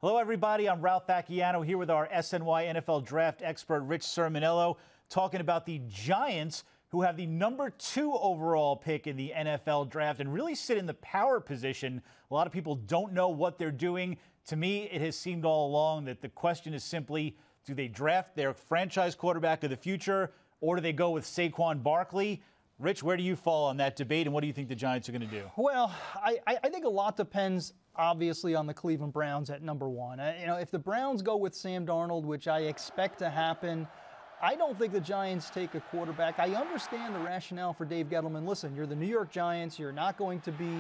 Hello, everybody. I'm Ralph Vacchiano here with our SNY NFL draft expert, Rich Cirminiello, talking about the Giants, who have the #2 overall pick in the NFL draft and really sit in the power position. A lot of people don't know what they're doing. To me, it has seemed all along that the question is simply, do they draft their franchise quarterback of the future, or do they go with Saquon Barkley? Rich, where do you fall on that debate, and what do you think the Giants are going to do? Well, I think a lot depends, obviously, on the Cleveland Browns at #1. If the Browns go with Sam Darnold, which I expect to happen, I don't think the Giants take a quarterback. I understand the rationale for Dave Gettleman. Listen, you're the New York Giants. You're not going to be,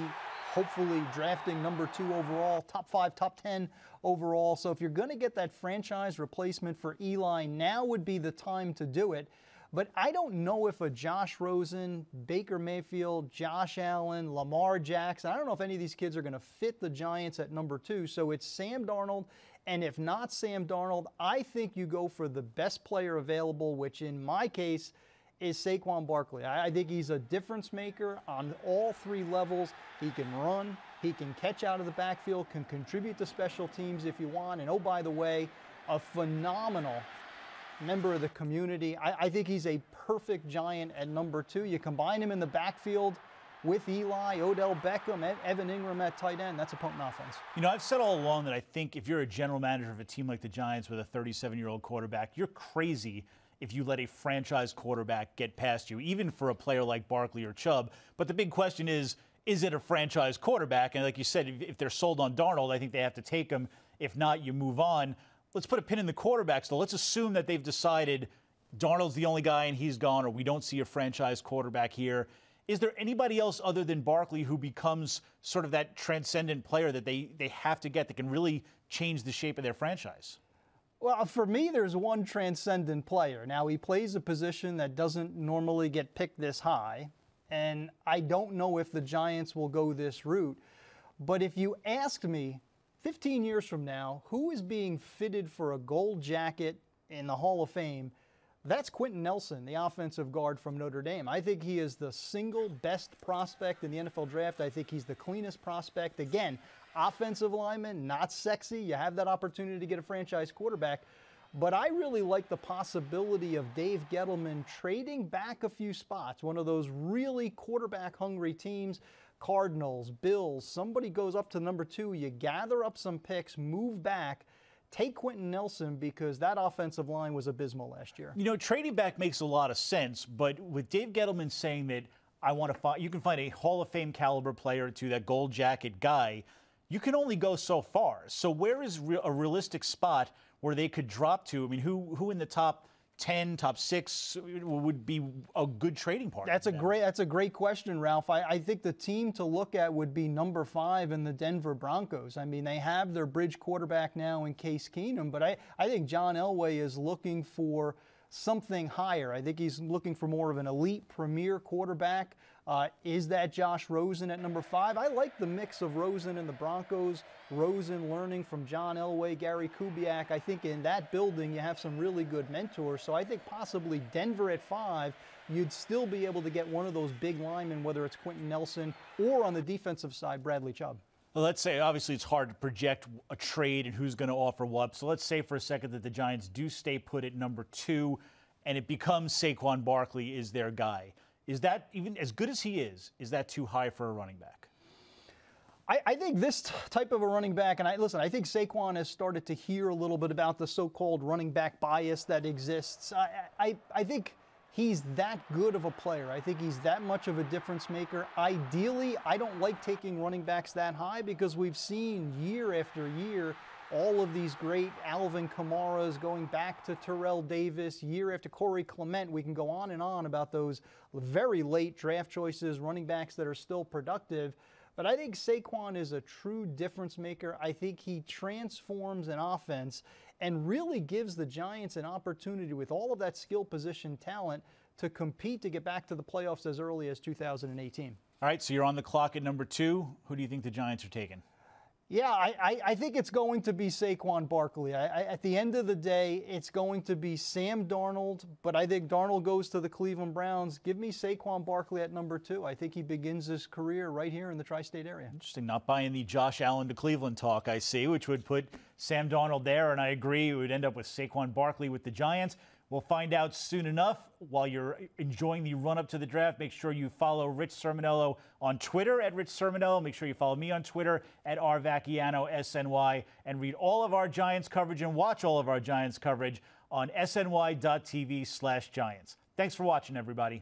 hopefully, drafting #2 overall, top 5, top 10 overall. So if you're going to get that franchise replacement for Eli, now would be the time to do it. But I don't know if a Josh Rosen, Baker Mayfield, Josh Allen, Lamar Jackson, I don't know if any of these kids are going to fit the Giants at #2. So it's Sam Darnold. And if not Sam Darnold, I think you go for the best player available, which in my case is Saquon Barkley. I think he's a difference maker on all 3 levels. He can run, he can catch out of the backfield, can contribute to special teams if you want. And oh, by the way, a phenomenal member of the community. I think he's a perfect Giant at #2. You combine him in the backfield with Eli, Odell Beckham, Evan Ingram at tight end. That's a potent offense. You know, I've said all along that I think if you're a general manager of a team like the Giants with a 37-year-old quarterback, you're crazy if you let a franchise quarterback get past you, even for a player like Barkley or Chubb. But the big question is it a franchise quarterback? And like you said, if they're sold on Darnold, I think they have to take him. If not, you move on. Let's put a pin in the quarterbacks, though. Let's assume that they've decided Darnold's the only guy and he's gone, or we don't see a franchise quarterback here. Is there anybody else other than Barkley who becomes sort of that transcendent player that they have to get that can really change the shape of their franchise? Well, for me, there's one transcendent player. Now, he plays a position that doesn't normally get picked this high, and I don't know if the Giants will go this route. But if you asked me 15 years from now, who is being fitted for a gold jacket in the Hall of Fame? That's Quentin Nelson, the offensive guard from Notre Dame. I think he is the single best prospect in the NFL draft. I think he's the cleanest prospect. Again, offensive lineman, not sexy. You have that opportunity to get a franchise quarterback. But I really like the possibility of Dave Gettleman trading back a few spots, one of those really quarterback-hungry teams. Cardinals, Bills, somebody goes up to #2, you gather up some picks, move back, take Quentin Nelson, because that offensive line was abysmal last year. You know, trading back makes a lot of sense, but with Dave Gettleman saying that you can find a Hall of Fame caliber player to that gold jacket guy, you can only go so far. So where is a realistic spot where they could drop to? I mean, who in the top 10, top 6 would be a good trading partner? That's a great question, Ralph. I think the team to look at would be #5 in the Denver Broncos. I mean, they have their bridge quarterback now in Case Keenum, but I think John Elway is looking for something higher. I think he's looking for more of an elite premier quarterback. Is that Josh Rosen at #5? I like the mix of Rosen and the Broncos. Rosen learning from John Elway, Gary Kubiak. I think in that building you have some really good mentors. So I think possibly Denver at 5, you'd still be able to get one of those big linemen, whether it's Quentin Nelson or on the defensive side, Bradley Chubb. Well, let's say, obviously, it's hard to project a trade and who's going to offer what. So let's say for a second that the Giants do stay put at #2 and it becomes Saquon Barkley is their guy. Is that, even as good as he is that too high for a running back? I think this type of a running back, and I think Saquon has started to hear a little bit about the so-called running back bias that exists. I think he's that good of a player. I think he's that much of a difference maker. Ideally, I don't like taking running backs that high because we've seen year after year all of these great Alvin Kamaras going back to Terrell Davis, year after Corey Clement. We can go on and on about those very late draft choices, running backs that are still productive. But I think Saquon is a true difference maker. I think he transforms an offense and really gives the Giants an opportunity with all of that skill position talent to compete to get back to the playoffs as early as 2018. All right, so you're on the clock at #2. Who do you think the Giants are taking? Yeah, I think it's going to be Saquon Barkley. At the end of the day, it's going to be Sam Darnold, but I think Darnold goes to the Cleveland Browns. Give me Saquon Barkley at #2. I think he begins his career right here in the tri-state area. Interesting. Not buying the Josh Allen to Cleveland talk, I see, which would put Sam Darnold there, and I agree, it would end up with Saquon Barkley with the Giants. We'll find out soon enough. While you're enjoying the run-up to the draft, make sure you follow Rich Cirminiello on Twitter at Rich Cirminiello. Make sure you follow me on Twitter at Vacchiano, SNY, and read all of our Giants coverage and watch all of our Giants coverage on sny.tv/Giants. Thanks for watching, everybody.